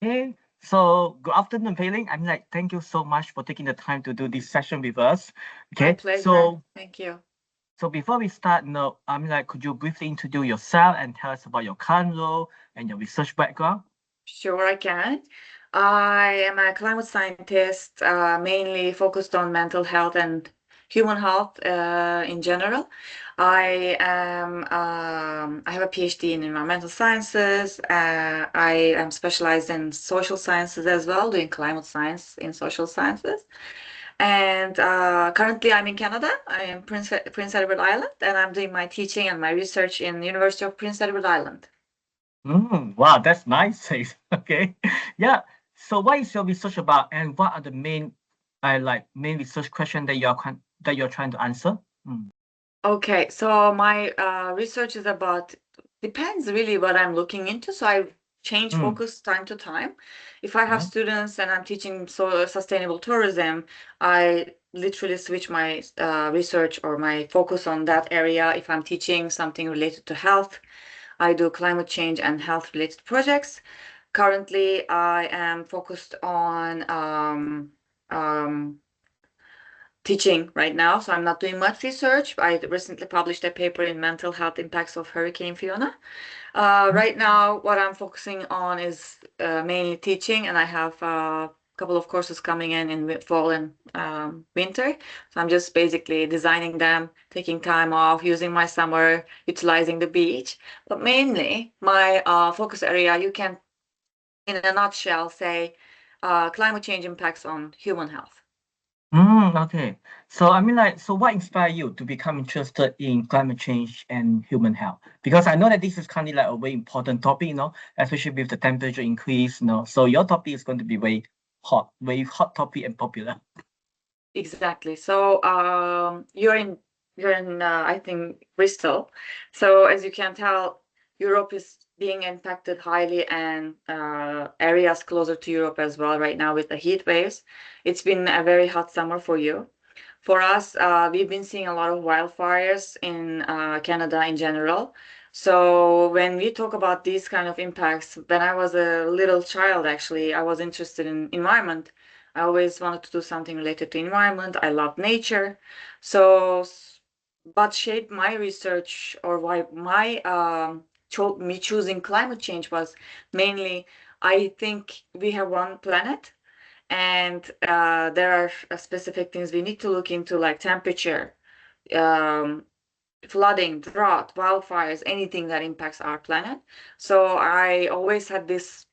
Hey, so good afternoon, Pelin. Thank you so much for taking the time to do this session with us. My Okay, pleasure. so Thank you. so before we start, could you briefly introduce yourself and tell us about your current role and your research background? Sure, I can. I am a climate scientist, mainly focused on mental health and human health in general. I have a PhD in environmental sciences. I am specialized in social sciences as well, doing climate science in social sciences. And currently, I'm in Canada. I am Prince Edward Island, and I'm doing my teaching and my research in the University of Prince Edward Island. Wow, that's nice. Okay, yeah. So, what is your research about, and what are the main research questions that you're trying to answer? Mm, Okay, so my research is about depends really what I'm looking into. So I change mm, focus time to time. If I have yeah. students and I'm teaching sustainable tourism, I literally switch my research or my focus on that area. If I'm teaching something related to health, I do climate change and health related projects. Currently, I am focused on um, teaching right now, so I'm not doing much research. I recently published a paper in mental health impacts of Hurricane Fiona. Right now, what I'm focusing on is mainly teaching, and I have a couple of courses coming in fall and winter. So I'm just basically designing them, taking time off, using my summer, utilizing the beach. But mainly, my focus area, you can, in a nutshell, say climate change impacts on human health. Okay. So what inspired you to become interested in climate change and human health? Because I know that this is kind of like a very important topic, especially with the temperature increase, So your topic is going to be very hot topic and popular. Exactly. So you're in I think Bristol. So as you can tell, Europe is being impacted highly, and areas closer to Europe as well right now with the heat waves. It's been a very hot summer for you. For us, we've been seeing a lot of wildfires in Canada in general. So when we talk about these kind of impacts, when I was a little child, actually, I was interested in environment. I always wanted to do something related to environment. I love nature. So, what shaped my research or why my me choosing climate change was mainly I think we have one planet, and there are specific things we need to look into, like temperature, um, flooding, drought, wildfires, anything that impacts our planet. So I always had this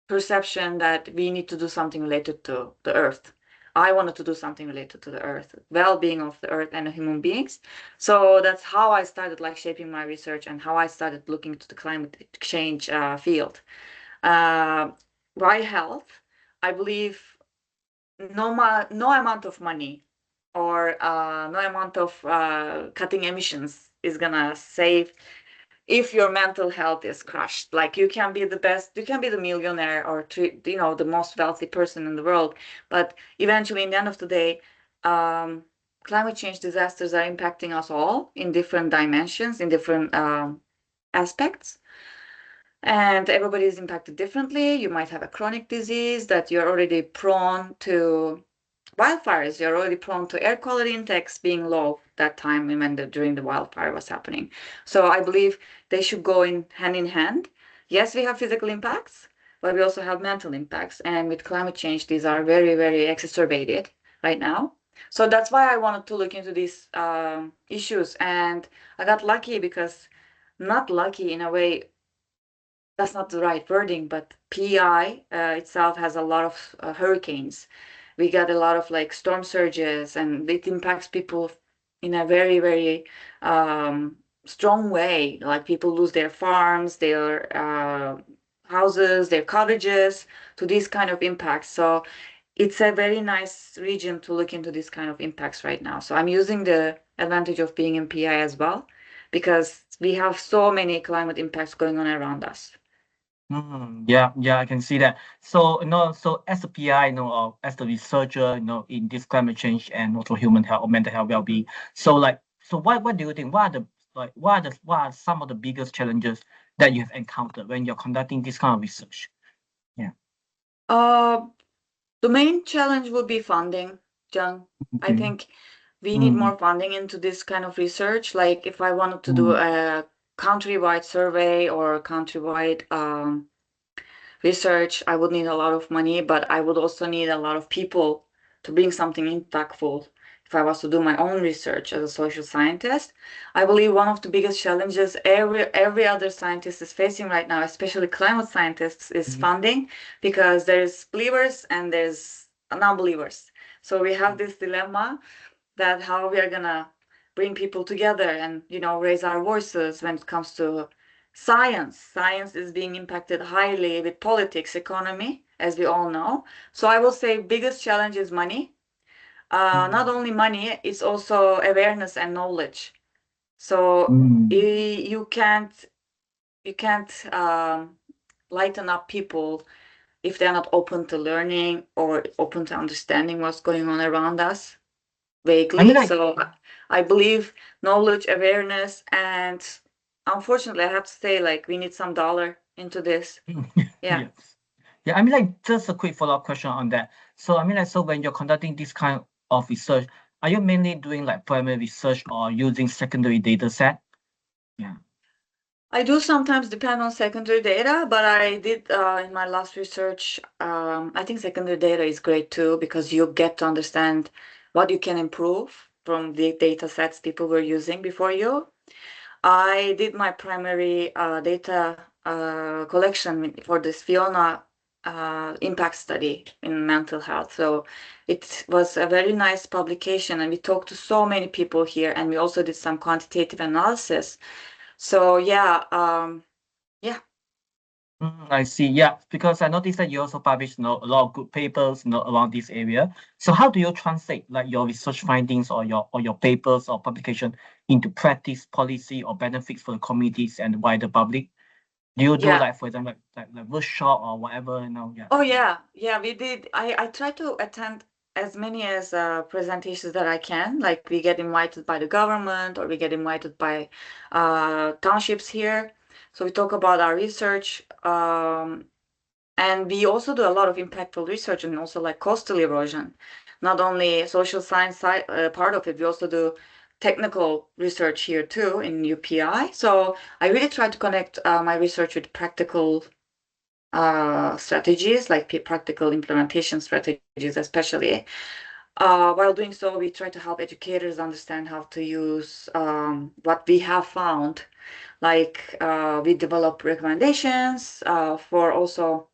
perception that we need to do something related to the earth. I wanted to do something related to the earth, well-being of the earth and human beings. So that's how I started like shaping my research and how I started looking to the climate change field. Uh, why health? I believe no amount of money or no amount of cutting emissions is gonna save if your mental health is crushed. Like you can be the best, you can be the millionaire or the most wealthy person in the world, but eventually in the end of the day, um, climate change disasters are impacting us all in different dimensions, in different aspects, and everybody is impacted differently. You might have a chronic disease that you're already prone to wildfires. You're already prone to air quality index being low that time when during the wildfire was happening. So I believe they should go in hand. Yes, we have physical impacts, but we also have mental impacts. And with climate change, these are very, very exacerbated right now. So that's why I wanted to look into these issues. And I got lucky because, not lucky in a way, that's not the right wording, but PI itself has a lot of hurricanes. We got a lot of like storm surges, and it impacts people in a very, very strong way. Like people lose their farms, their houses, their cottages to these kind of impacts. So it's a very nice region to look into these kind of impacts right now. So I'm using the advantage of being in PI as well, because we have so many climate impacts going on around us. Yeah, yeah, I can see that. So as a PI, as the researcher, in this climate change and also human health or mental health well-being. So what do you think? What are some of the biggest challenges that you have encountered when you're conducting this kind of research? The main challenge would be funding, John. I Okay. think we need Mm, more funding into this kind of research. Like if I wanted to do mm, a countrywide survey or countrywide research, I would need a lot of money, but I would also need a lot of people to bring something impactful. If I was to do my own research as a social scientist, I believe one of the biggest challenges every other scientist is facing right now, especially climate scientists, is mm, funding, because there's believers and there's non-believers. So we have this dilemma that how we are gonna bring people together and raise our voices when it comes to science. Science is being impacted highly with politics, economy, as we all know. So I will say biggest challenge is money. Not mm, only money, it's also awareness and knowledge. So mm. you can't lighten up people if they're not open to learning or open to understanding what's going on around us I mean, vaguely. like, So I believe knowledge, awareness, and unfortunately, I have to say, like, we need some dollar into this. Yeah. yes. Yeah, I mean, like, just a quick follow-up question on that. So, I mean, like, so when you're conducting this kind of research, are you mainly doing like primary research or using secondary data set? Yeah. I do sometimes depend on secondary data, but I did in my last research. I think secondary data is great too because you get to understand what you can improve from the data sets people were using before you. I did my primary data collection for this Fiona impact study in mental health. So it was a very nice publication, and we talked to so many people here, and we also did some quantitative analysis. So yeah, yeah. I see. Yeah, because I noticed that you also publish, a lot of good papers, around this area. So how do you translate like your research findings or your papers or publication into practice, policy, or benefits for the communities and the wider public? Do you do Yeah. like, for example, like workshop or whatever? Yeah. Oh yeah, yeah, we did. I try to attend as many as presentations that I can. Like we get invited by the government or we get invited by townships here. So we talk about our research. And we also do a lot of impactful research and also like coastal erosion. Not only social science part of it, we also do technical research here too in UPI. So I really try to connect my research with practical strategies, like practical implementation strategies, especially. While doing so, we try to help educators understand how to use what we have found. Like we develop recommendations for also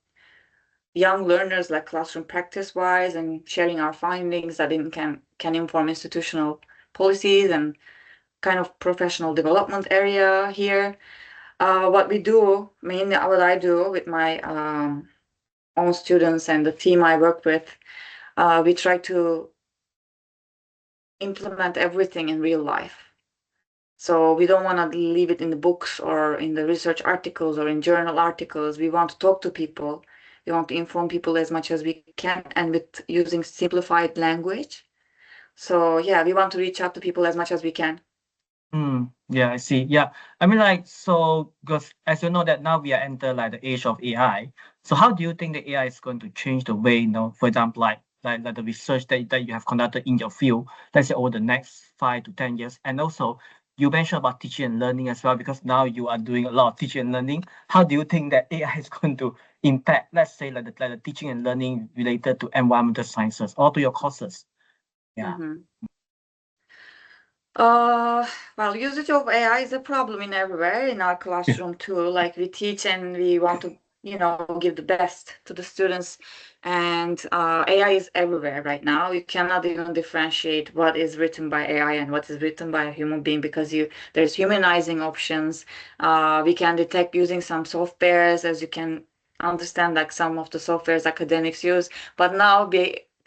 young learners, like classroom practice wise, and sharing our findings that can inform institutional policies and kind of professional development area here. What we do, mainly what I do with my own students and the team I work with, we try to implement everything in real life. So we don't want to leave it in the books or in the research articles or in journal articles. We want to talk to people. We want to inform people as much as we can and with using simplified language. So yeah, we want to reach out to people as much as we can. Yeah, I see. Yeah, I mean, like, so because as you know that now we are enter like the age of AI. So how do you think the AI is going to change the way, for example, like the research that you have conducted in your field, let's say over the next 5 to 10 years, and also you mentioned about teaching and learning as well, because now you are doing a lot of teaching and learning. How do you think that AI is going to impact, let's say, like the teaching and learning related to environmental sciences or to your courses? Yeah. Mm-hmm. Uh, well, usage of AI is a problem in everywhere in our Yeah. classroom too. Like we teach and we want to, give the best to the students. And AI is everywhere right now. You cannot even differentiate what is written by AI and what is written by a human being because there's humanizing options. We can detect using some softwares, as you can understand, like some of the softwares academics use. But now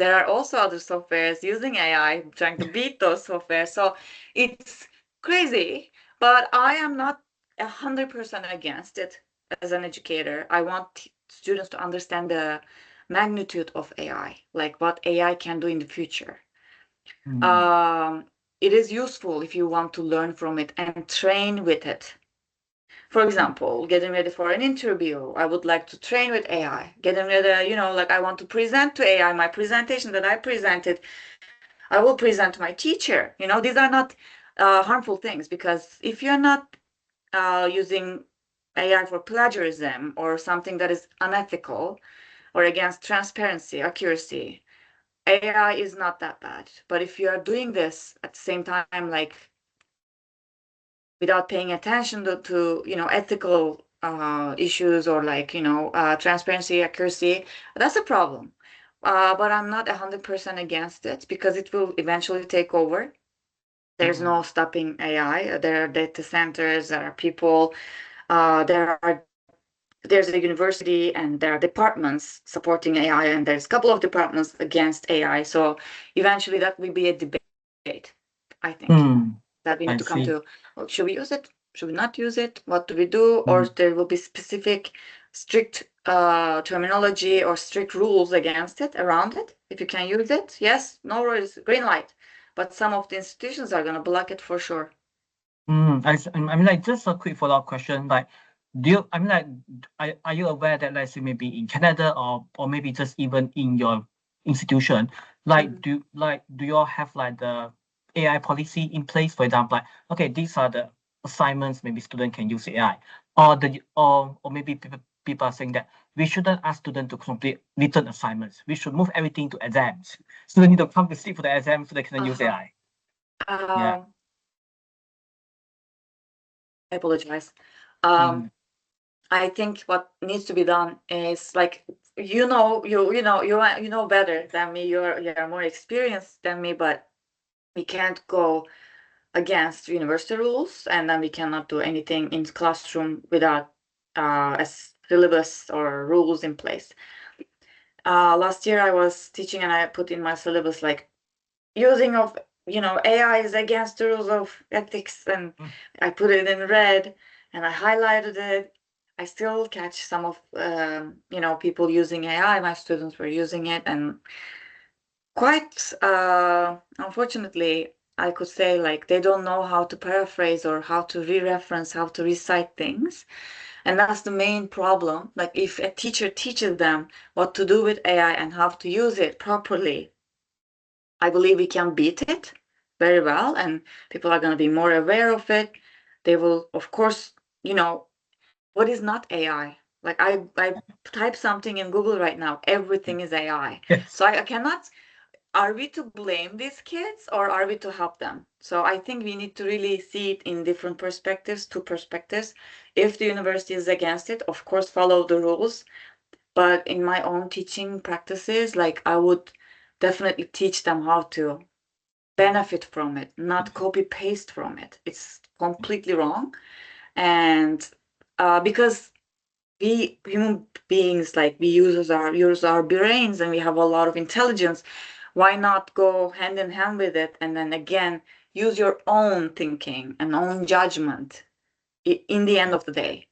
there are also other softwares using AI trying to beat those softwares. So it's crazy, but I am not 100% against it as an educator. I want students to understand the magnitude of AI, like what AI can do in the future. Mm, Um, it is useful if you want to learn from it and train with it. For example, getting ready for an interview, I would like to train with AI. Getting ready, like I want to present to AI. My presentation that I presented, I will present to my teacher. These are not harmful things, because if you're not using AI for plagiarism or something that is unethical or against transparency, accuracy, AI is not that bad. But if you are doing this at the same time, like without paying attention to ethical issues, or like transparency, accuracy, that's a problem. But I'm not 100% against it, because it will eventually take over. There's no stopping AI. There are data centers, there are people, there's a university, and there are departments supporting AI, and there's a couple of departments against AI. So eventually that will be a debate, I think, that we need I to come see. to. Well, should we use it? Should we not use it? What do we do? Or Mm. there will be specific, strict terminology or strict rules against it, around it. If you can use it, yes, no worries, green light. But some of the institutions are going to block it for sure. I mean, like, just a quick follow-up question. Like, I mean, like, are you aware that, let's say, maybe in Canada, or maybe just even in your institution, like, do you all have like the AI policy in place? For example, like, okay, these are the assignments, maybe student can use AI, or maybe people are saying that we shouldn't ask students to complete written assignments. We should move everything to exams. Students need to come to sit for the exam so they can use AI. Yeah. I apologize. Mm. I think what needs to be done is, like, you know better than me. You're more experienced than me, but we can't go against university rules, and then we cannot do anything in classroom without a syllabus or rules in place. Last year I was teaching, and I put in my syllabus, like, using of AI is against the rules of ethics, and I put it in red and I highlighted it. I still catch some of people using AI. My students were using it, and quite unfortunately, I could say, like, they don't know how to paraphrase or how to re-reference, how to recite things. And that's the main problem. Like, if a teacher teaches them what to do with AI and how to use it properly, I believe we can beat it very well, and people are going to be more aware of it. They will, of course, what is not AI? Like, I type something in Google right now, everything is AI. Yes. So I cannot, are we to blame these kids, or are we to help them? So I think we need to really see it in different perspectives, two perspectives. If the university is against it, of course, follow the rules. But in my own teaching practices, like, I would definitely teach them how to benefit from it, not copy paste from it. It's completely wrong. And because we human beings, like, we use our brains, and we have a lot of intelligence, why not go hand in hand with it, and then again use your own thinking and own judgment in the end of the day?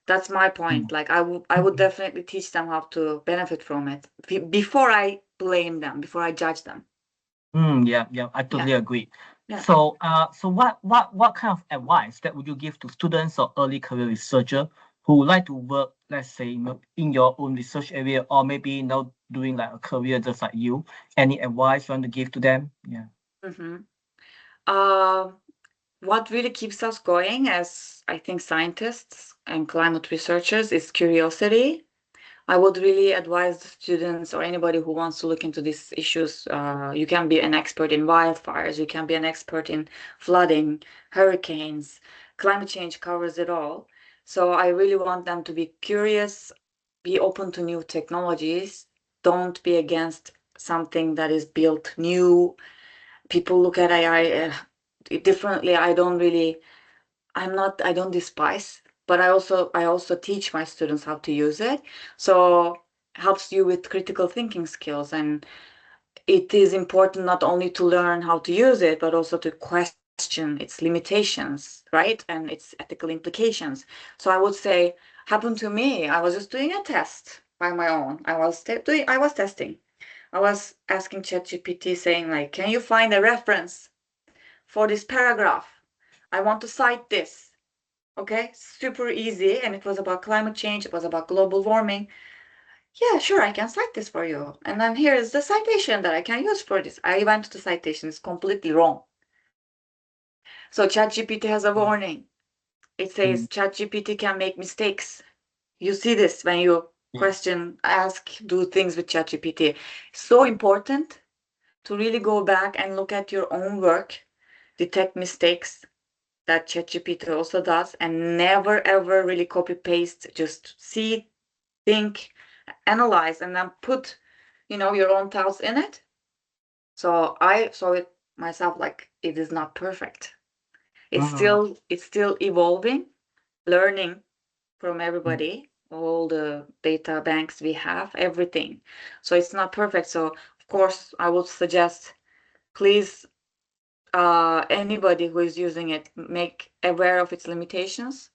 That's my point. Like, I would definitely teach them how to benefit from it before I blame them, before I judge them. Yeah, I totally agree. Yeah. So, what kind of advice that would you give to students or early career researcher who would like to work, let's say, in your own research area, or maybe doing like a career just like you? Any advice you want to give to them? Yeah. Mm-hmm. Uh, what really keeps us going as, I think, scientists and climate researchers is curiosity. I would really advise the students or anybody who wants to look into these issues. You can be an expert in wildfires, you can be an expert in flooding, hurricanes. Climate change covers it all. So I really want them to be curious, be open to new technologies. Don't be against something that is built new. People look at AI differently. I don't despise, but I also teach my students how to use it. So helps you with critical thinking skills, and it is important not only to learn how to use it, but also to question its limitations, right? And its ethical implications. So I would say, happened to me. I was just doing a test by my own. I was testing. I was asking ChatGPT, saying, like, can you find a reference for this paragraph? I want to cite this. Okay, super easy, and it was about climate change, it was about global warming. Yeah, sure, I can cite this for you. And then here is the citation that I can use for this. I went to the citation, it's completely wrong. So ChatGPT has a warning. It says ChatGPT can make mistakes. You see this when you question, ask, do things with ChatGPT. So important to really go back and look at your own work, detect mistakes that ChatGPT also does, and never ever really copy paste. Just see, think, analyze, and then put, your own thoughts in it. So I saw it myself like it is not perfect. It's still evolving, learning from everybody, all the data banks we have, everything. So it's not perfect. So of course I would suggest, please, anybody who is using it, make aware of its limitations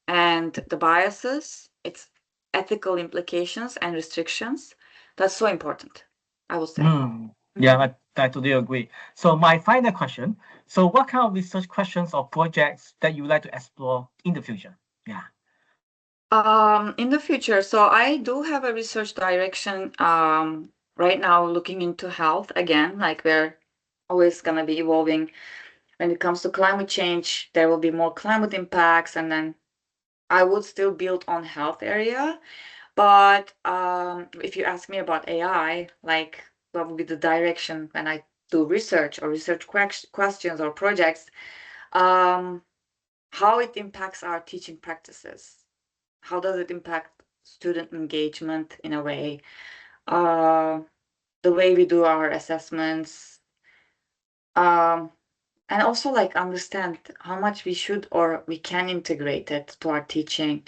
and the biases, its ethical implications and restrictions. That's so important, I would say. Yeah, I totally agree. So my final question. So what kind of research questions or projects that you would like to explore in the future? Yeah. In the future, so I do have a research direction right now looking into health again, like we're always gonna be evolving when it comes to climate change. There will be more climate impacts, and then I would still build on health area. But if you ask me about AI, like what would be the direction when I do research or research questions or projects, um, how it impacts our teaching practices. How does it impact student engagement in a way? Uh, the way we do our assessments, um, and also like understand how much we should or we can integrate it to our teaching,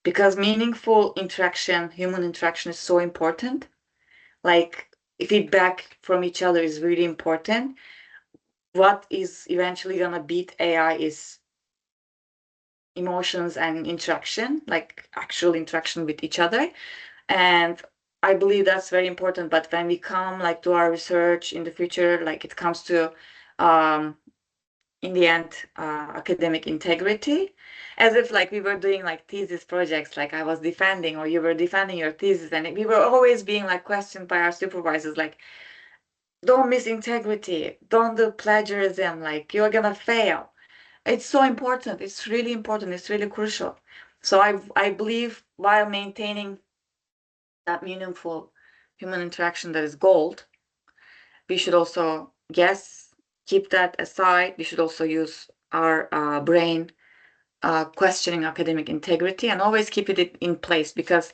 because meaningful interaction, human interaction, is so important. Like feedback from each other is really important. What is eventually gonna beat AI is emotions and interaction, like actual interaction with each other. And I believe that's very important. But when we come like to our research in the future, like it comes to um in the end, academic integrity, as if like we were doing like thesis projects, like I was defending or you were defending your thesis, and we were always being like questioned by our supervisors, like, don't miss integrity, don't do plagiarism, like you're gonna fail. It's so important. It's really important. It's really crucial. So I believe while maintaining that meaningful human interaction that is gold, we should also, yes, keep that aside. We should also use our brain, questioning academic integrity, and always keep it in place, because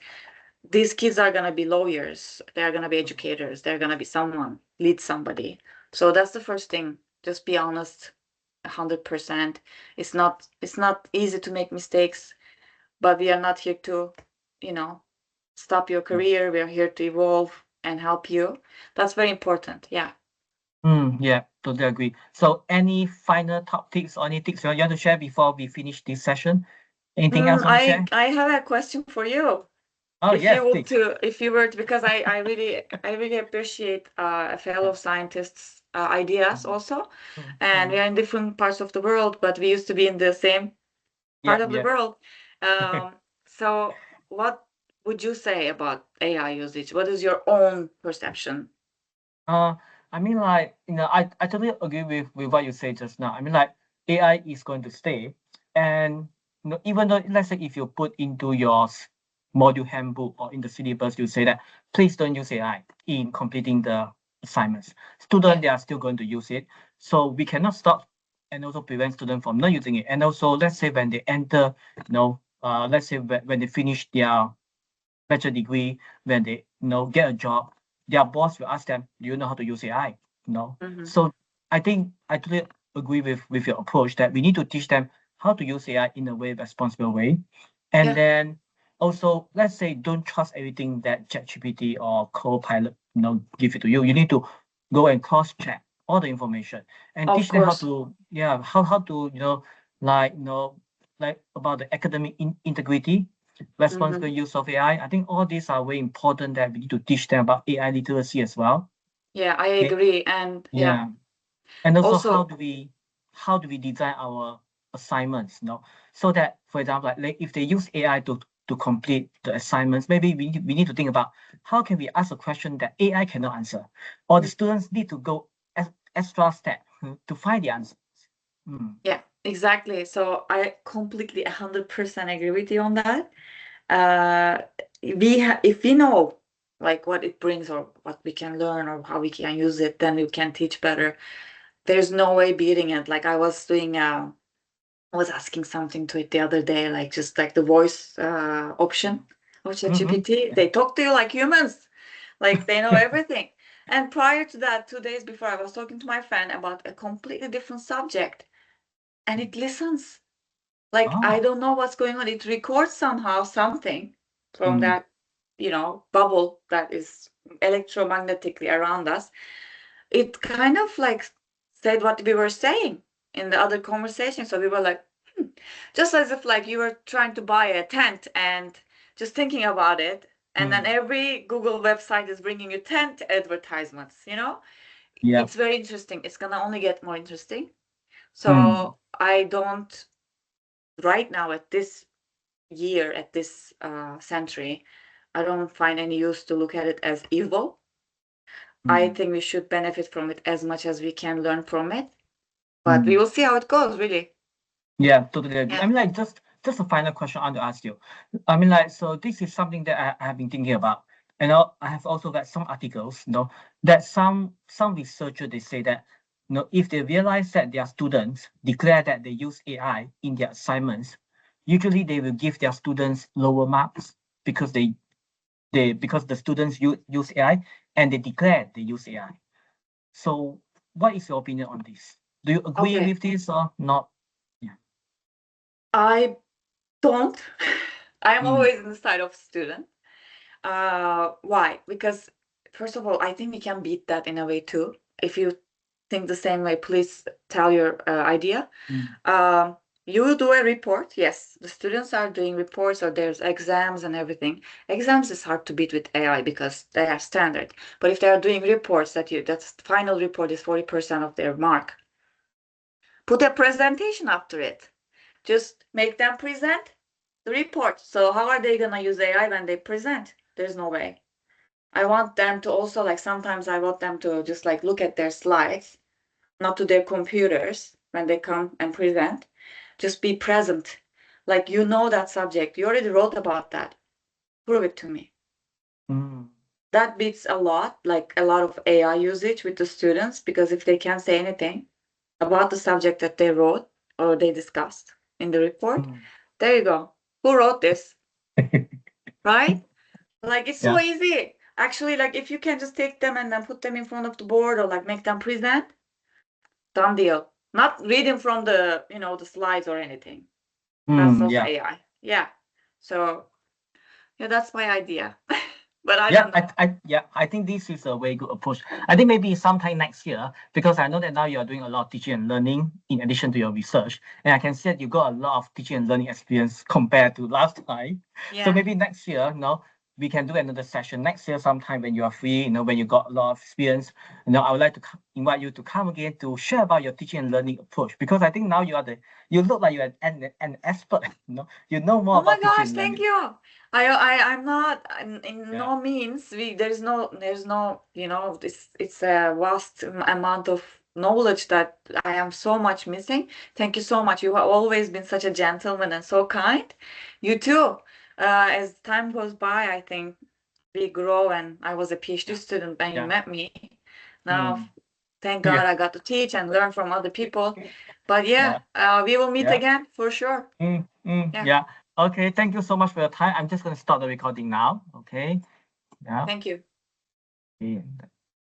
these kids are going to be lawyers, they're going to be educators, they're going to be someone, lead somebody. So that's the first thing. Just be honest, 100%. It's not easy to make mistakes, but we are not here to, you know, stop your career. We are here to evolve and help you. That's very important. Yeah. Yeah, totally agree. So any final top tips or any tips you want to share before we finish this session? Anything else you want to share? I have a question for you. Oh, yes, please. If you were to, because I really appreciate a fellow scientists' ideas also, and we are in different parts of the world, but we used to be in the same part of the Yeah. world. Um, so what would you say about AI usage? What is your own perception? Uh, I mean, like, I totally agree with what you said just now. I mean, like, AI is going to stay, and even though, let's say, if you put into your module handbook or in the syllabus, you say that please don't use AI in completing the assignments. Students, they are still going to use it, so we cannot stop and also prevent students from not using it. And also, let's say when they enter, let's say when they finish their bachelor degree, when they get a job, their boss will ask them, "Do you know how to use AI?" So I think I totally agree with your approach that we need to teach them how to use AI in a way responsible way, and Yeah, then also let's say don't trust everything that ChatGPT or Copilot give it to you. You need to go and cross check all the information and of teach them how course. to how to like like about the academic integrity, responsible Hmm. use of AI. I think all these are very important that we need to teach them about AI literacy as well. Yeah, I Okay. agree. And yeah, Yeah. And also also, how do we design our assignments, so that, for example, like if they use AI to complete the assignments, maybe we need to think about how can we ask a question that AI cannot answer, or the students need to go extra step to find the answers. Yeah, exactly. So I completely 100% agree with you on that. If we know like what it brings or what we can learn or how we can use it, then we can teach better. There's no way beating it. Like I was doing, I was asking something to it the other day, like just like the voice option of ChatGPT. They talk to you like humans, like they know everything. And prior to that, 2 days before, I was talking to my friend about a completely different subject, and it listens. Like I don't know what's going on. It records somehow something from that, bubble that is electromagnetically around us. It kind of like said what we were saying in the other conversation. So we were like, just as if like you were trying to buy a tent and just thinking about it. And then every Google website is bringing you tent advertisements, Yeah. It's very interesting. It's going to only get more interesting. So I don't, right now at this year, at this century, I don't find any use to look at it as evil. I think we should benefit from it as much as we can learn from it. But we will see how it goes, really. Yeah, totally agree. Yeah. I mean, like, just a final question I want to ask you. I mean, like, so this is something that I have been thinking about. I have also read some articles, that some researchers, they say that, if they realize that their students declare that they use AI in their assignments, usually they will give their students lower marks because because the students use AI and they declare they use AI. So what is your opinion on this? Do you agree Okay. with this or not? I don't. I am always in the side of student. Why? Because first of all, I think we can beat that in a way too. If you think the same way, please tell your idea. You do a report. Yes, the students are doing reports, or there's exams and everything. Exams is hard to beat with AI because they are standard. But if they are doing reports, that's final report is 40% of their mark. Put a presentation after it. Just make them present the report. So how are they gonna use AI when they present? There's no way. I want them to also, like, sometimes I want them to just like look at their slides, not to their computers when they come and present. Just be present. Like, that subject. You already wrote about that. Prove it to me. That beats a lot of AI usage with the students, because if they can't say anything about the subject that they wrote or they discussed in the report, there you go. Who wrote this? Right? Like, it's so easy. Actually, like, if you can just take them and then put them in front of the board or like make them present, done deal. Not reading from the, the slides or anything. That's also AI. Yeah. So, yeah, that's my idea. But I don't know. I think this is a very good approach. I think maybe sometime next year, because I know that now you are doing a lot of teaching and learning in addition to your research, and I can see that you got a lot of teaching and learning experience compared to last time. Yeah. So maybe next year, we can do another session next year sometime when you are free, when you got a lot of experience. I would like to invite you to come again to share about your teaching and learning approach, because I think now you look like you're an expert. You know more Oh my about teaching gosh, and thank learning. you. I'm not in no means there's no it's a vast amount of knowledge that I am so much missing. Thank you so much. You have always been such a gentleman and so kind. You too. As time goes by, I think we grow, and I was a PhD student when you met me. Now, thank God I got to teach and learn from other people. But we will meet again for sure. Yeah. Okay. Thank you so much for your time. I'm just going to stop the recording now. Okay. Yeah. Thank you. Okay.